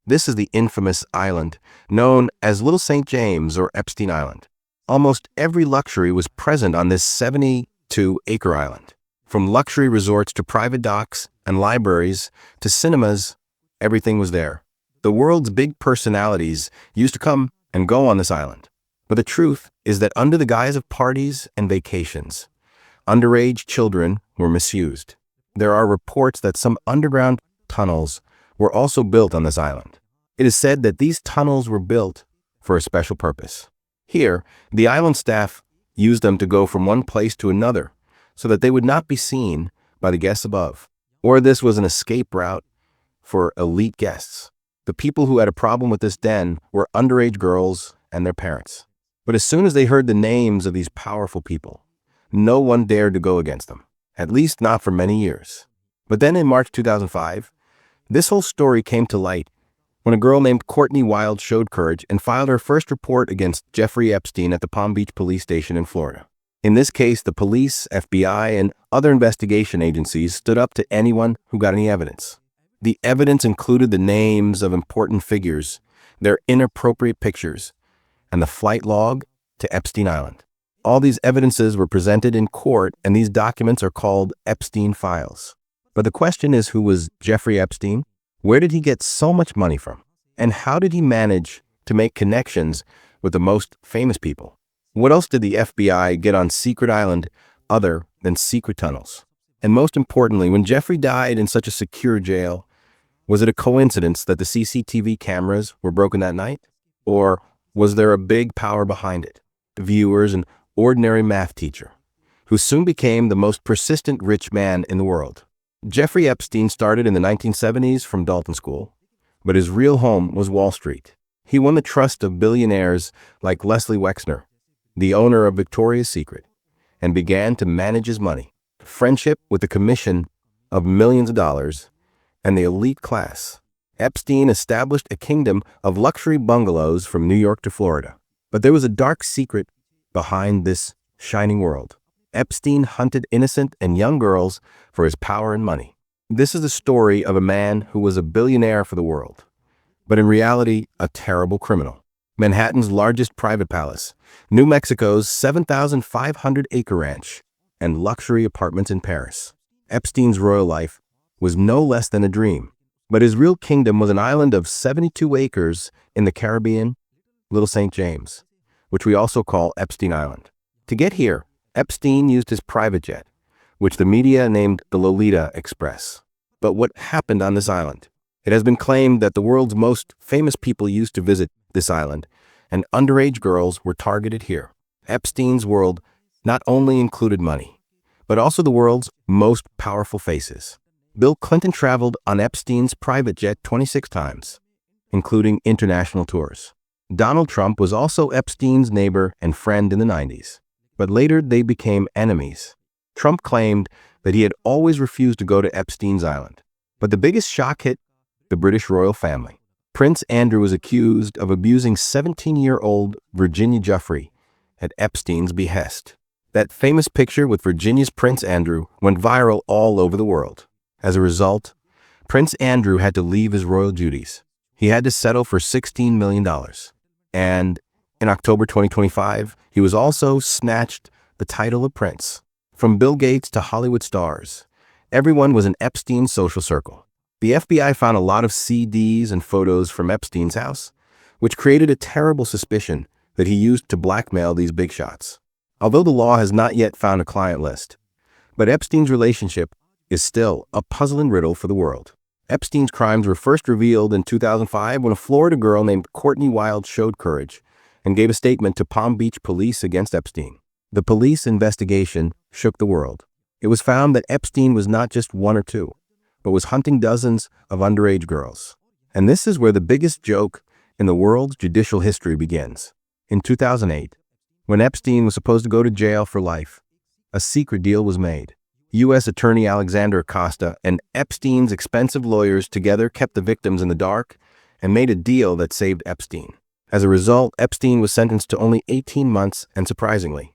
This is the infamous island known as Little St. James or Epstein Island. Almost every luxury was present on this 72-acre island. From luxury resorts to private docks and libraries to cinemas, everything was there. The world's big personalities used to come and go on this island. But the truth is that under the guise of parties and vacations, underage children were misused. There are reports that some underground tunnels were also built on this island. It is said that these tunnels were built for a special purpose. Here, the island staff used them to go from one place to another so that they would not be seen by the guests above. Or this was an escape route for elite guests. The people who had a problem with this den were underage girls and their parents. But as soon as they heard the names of these powerful people, no one dared to go against them, at least not for many years. But then in March 2005, this whole story came to light when a girl named Courtney Wild showed courage and filed her first report against Jeffrey Epstein at the Palm Beach police station in Florida. In this case, the police, FBI, and other investigation agencies stood up to anyone who got any evidence. The evidence included the names of important figures, their inappropriate pictures, and the flight log to Epstein Island. All these evidences were presented in court, and these documents are called Epstein Files. But the question is, who was Jeffrey Epstein? Where did he get so much money from? And how did he manage to make connections with the most famous people? What else did the FBI get on Secret Island other than secret tunnels? And most importantly, when Jeffrey died in such a secure jail, was it a coincidence that the CCTV cameras were broken that night? Or was there a big power behind it? Viewers, an ordinary math teacher, who soon became the most persistent rich man in the world. Jeffrey Epstein started in the 1970s from Dalton School, but his real home was Wall Street. He won the trust of billionaires like Leslie Wexner, the owner of Victoria's Secret, and began to manage his money. Friendship with the commission of millions of dollars and the elite class. Epstein established a kingdom of luxury bungalows from New York to Florida. But there was a dark secret behind this shining world. Epstein hunted innocent and young girls for his power and money. This is the story of a man who was a billionaire for the world, but in reality, a terrible criminal. Manhattan's largest private palace, New Mexico's 7,500-acre ranch, and luxury apartments in Paris. Epstein's royal life was no less than a dream, but his real kingdom was an island of 72 acres in the Caribbean, Little St. James, which we also call Epstein Island. To get here, Epstein used his private jet, which the media named the Lolita Express. But what happened on this island? It has been claimed that the world's most famous people used to visit this island, and underage girls were targeted here. Epstein's world not only included money, but also the world's most powerful faces. Bill Clinton traveled on Epstein's private jet 26 times, including international tours. Donald Trump was also Epstein's neighbor and friend in the 90s. But later they became enemies. Trump claimed that he had always refused to go to Epstein's Island. But the biggest shock hit the British royal family. Prince Andrew was accused of abusing 17-year-old Virginia Giuffre at Epstein's behest. That famous picture with Virginia's Prince Andrew went viral all over the world. As a result, Prince Andrew had to leave his royal duties. He had to settle for $16 million. And in October 2025, he was also snatched the title of prince. From Bill Gates to Hollywood stars, everyone was in Epstein's social circle. The FBI found a lot of CDs and photos from Epstein's house, which created a terrible suspicion that he used to blackmail these big shots. Although the law has not yet found a client list, but Epstein's relationship is still a puzzling riddle for the world. Epstein's crimes were first revealed in 2005 when a Florida girl named Courtney Wild showed courage and gave a statement to Palm Beach police against Epstein. The police investigation shook the world. It was found that Epstein was not just one or two, but was hunting dozens of underage girls. And this is where the biggest joke in the world's judicial history begins. In 2008, when Epstein was supposed to go to jail for life, a secret deal was made. U.S. Attorney Alexander Acosta and Epstein's expensive lawyers together kept the victims in the dark and made a deal that saved Epstein. As a result, Epstein was sentenced to only 18 months, and surprisingly,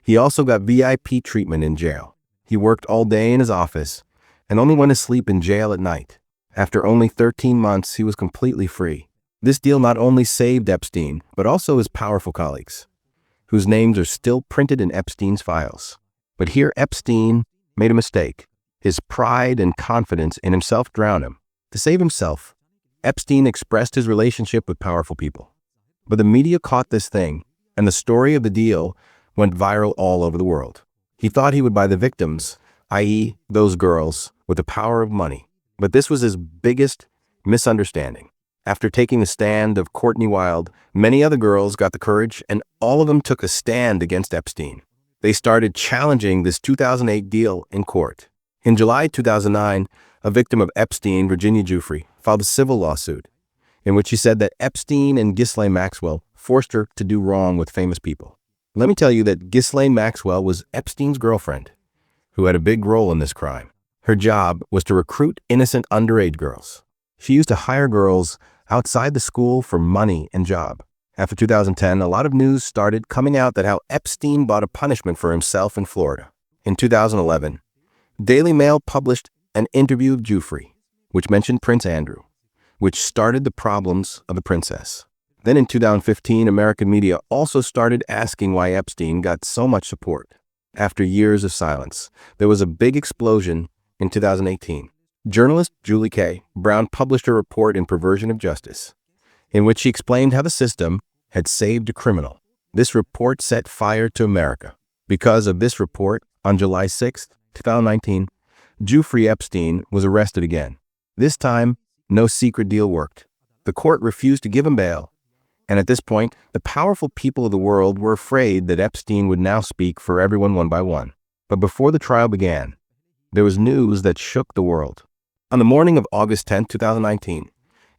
he also got VIP treatment in jail. He worked all day in his office and only went to sleep in jail at night. After only 13 months, he was completely free. This deal not only saved Epstein, but also his powerful colleagues, whose names are still printed in Epstein's files. But here Epstein made a mistake. His pride and confidence in himself drowned him. To save himself, Epstein expressed his relationship with powerful people. But the media caught this thing, and the story of the deal went viral all over the world. He thought he would buy the victims, i.e., those girls, with the power of money. But this was his biggest misunderstanding. After taking the stand of Courtney Wild, many other girls got the courage, and all of them took a stand against Epstein. They started challenging this 2008 deal in court. In July 2009, a victim of Epstein, Virginia Jeffrey, filed a civil lawsuit in which she said that Epstein and Ghislaine Maxwell forced her to do wrong with famous people. Let me tell you that Ghislaine Maxwell was Epstein's girlfriend, who had a big role in this crime. Her job was to recruit innocent underage girls. She used to hire girls outside the school for money and job. After 2010, a lot of news started coming out that how Epstein bought a punishment for himself in Florida. In 2011, Daily Mail published an interview of Jeffrey, which mentioned Prince Andrew, which started the problems of the princess. Then in 2015, American media also started asking why Epstein got so much support. After years of silence, there was a big explosion in 2018. Journalist Julie K. Brown published a report in Perversion of Justice, in which she explained how the system had saved a criminal. This report set fire to America. Because of this report, on July 6, 2019, Jeffrey Epstein was arrested again. This time, no secret deal worked. The court refused to give him bail, and at this point, the powerful people of the world were afraid that Epstein would now speak for everyone one by one. But before the trial began, there was news that shook the world. On the morning of August 10, 2019,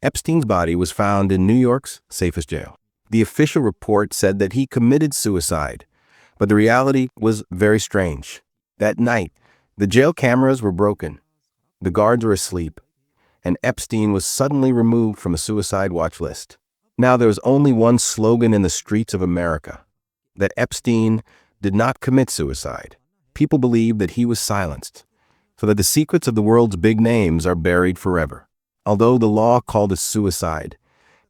Epstein's body was found in New York's safest jail. The official report said that he committed suicide, but the reality was very strange. That night, the jail cameras were broken, the guards were asleep, and Epstein was suddenly removed from a suicide watch list. Now there was only one slogan in the streets of America, that Epstein did not commit suicide. People believed that he was silenced, so that the secrets of the world's big names are buried forever. Although the law called it suicide,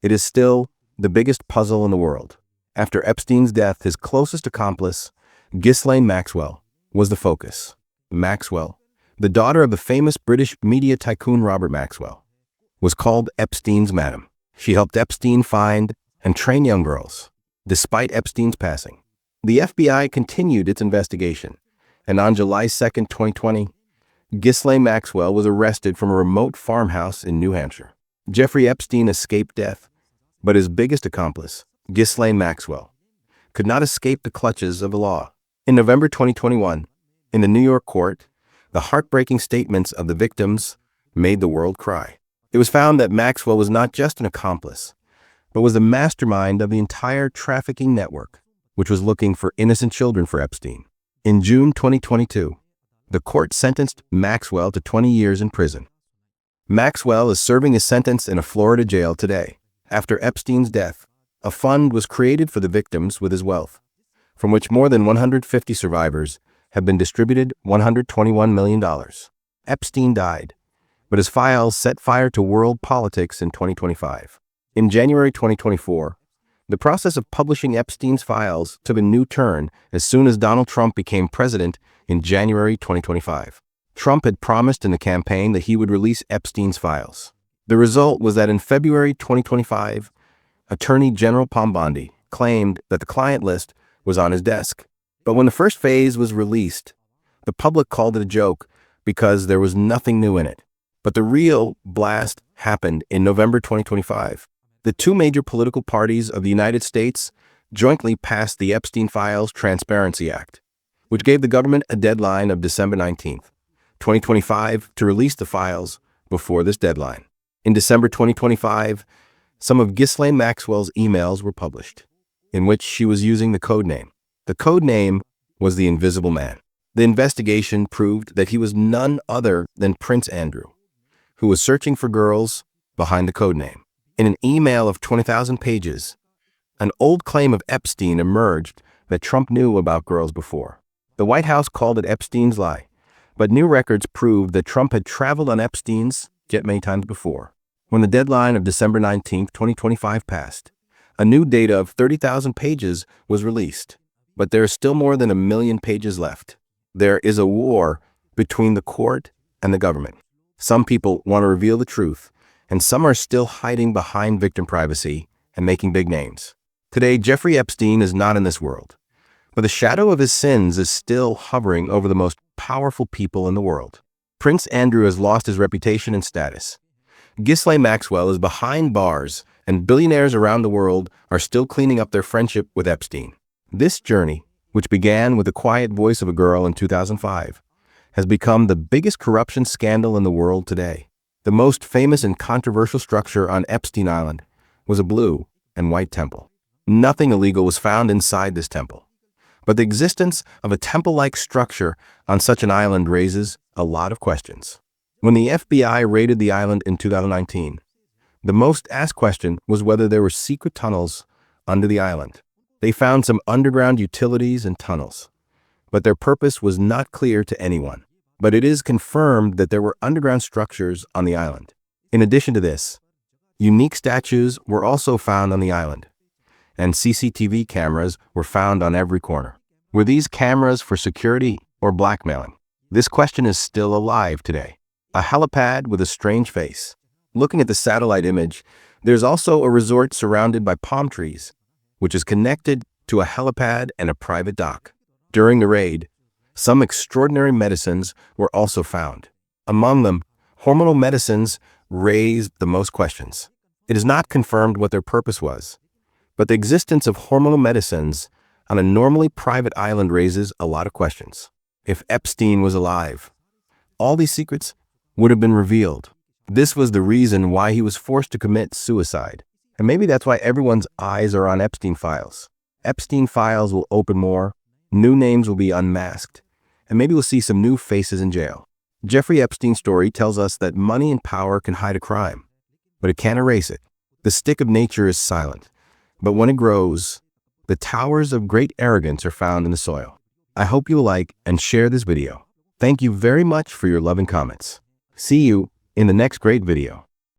it is still the biggest puzzle in the world. After Epstein's death, his closest accomplice, Ghislaine Maxwell, was the focus. Maxwell, the daughter of the famous British media tycoon Robert Maxwell, was called Epstein's madam. She helped Epstein find and train young girls. Despite Epstein's passing, the FBI continued its investigation, and on July 2, 2020, Ghislaine Maxwell was arrested from a remote farmhouse in New Hampshire. Jeffrey Epstein escaped death, but his biggest accomplice, Ghislaine Maxwell, could not escape the clutches of the law. In November 2021, in the New York court, the heartbreaking statements of the victims made the world cry. It was found that Maxwell was not just an accomplice, but was the mastermind of the entire trafficking network, which was looking for innocent children for Epstein. In June 2022, the court sentenced Maxwell to 20 years in prison. Maxwell is serving his sentence in a Florida jail today. After Epstein's death, a fund was created for the victims with his wealth, from which more than 150 survivors have been distributed $121 million. Epstein died, but his files set fire to world politics in 2025. In January 2024, the process of publishing Epstein's files took a new turn as soon as Donald Trump became president in January 2025. Trump had promised in the campaign that he would release Epstein's files. The result was that in February 2025, Attorney General Bondi claimed that the client list was on his desk. But when the first phase was released, the public called it a joke because there was nothing new in it. But the real blast happened in November 2025. The two major political parties of the United States jointly passed the Epstein Files Transparency Act, which gave the government a deadline of December 19, 2025 to release the files before this deadline. In December 2025, some of Ghislaine Maxwell's emails were published, in which she was using the code name. The code name was the Invisible Man. The investigation proved that he was none other than Prince Andrew, who was searching for girls behind the code name. In an email of 20,000 pages, an old claim of Epstein emerged that Trump knew about girls before. The White House called it Epstein's lie, but new records proved that Trump had traveled on Epstein's yet many times before. When the deadline of December 19, 2025 passed, a new data of 30,000 pages was released. But there is still more than 1 million pages left. There is a war between the court and the government. Some people want to reveal the truth, and some are still hiding behind victim privacy and making big names. Today, Jeffrey Epstein is not in this world, but the shadow of his sins is still hovering over the most powerful people in the world. Prince Andrew has lost his reputation and status. Ghislaine Maxwell is behind bars, and billionaires around the world are still cleaning up their friendship with Epstein. This journey, which began with the quiet voice of a girl in 2005, has become the biggest corruption scandal in the world today. The most famous and controversial structure on Epstein Island was a blue and white temple. Nothing illegal was found inside this temple, but the existence of a temple-like structure on such an island raises a lot of questions. When the FBI raided the island in 2019, the most asked question was whether there were secret tunnels under the island. They found some underground utilities and tunnels, but their purpose was not clear to anyone. But it is confirmed that there were underground structures on the island. In addition to this, unique statues were also found on the island, and CCTV cameras were found on every corner. Were these cameras for security or blackmailing? This question is still alive today. A helipad with a strange face. Looking at the satellite image, there's also a resort surrounded by palm trees, which is connected to a helipad and a private dock. During the raid, some extraordinary medicines were also found. Among them, hormonal medicines raised the most questions. It is not confirmed what their purpose was, but the existence of hormonal medicines on a normally private island raises a lot of questions. If Epstein was alive, all these secrets would have been revealed. This was the reason why he was forced to commit suicide. And maybe that's why everyone's eyes are on Epstein Files. Epstein Files will open more, new names will be unmasked, and maybe we'll see some new faces in jail. Jeffrey Epstein's story tells us that money and power can hide a crime, but it can't erase it. The stick of nature is silent, but when it grows, the towers of great arrogance are found in the soil. I hope you will like and share this video. Thank you very much for your love and comments. See you in the next great video.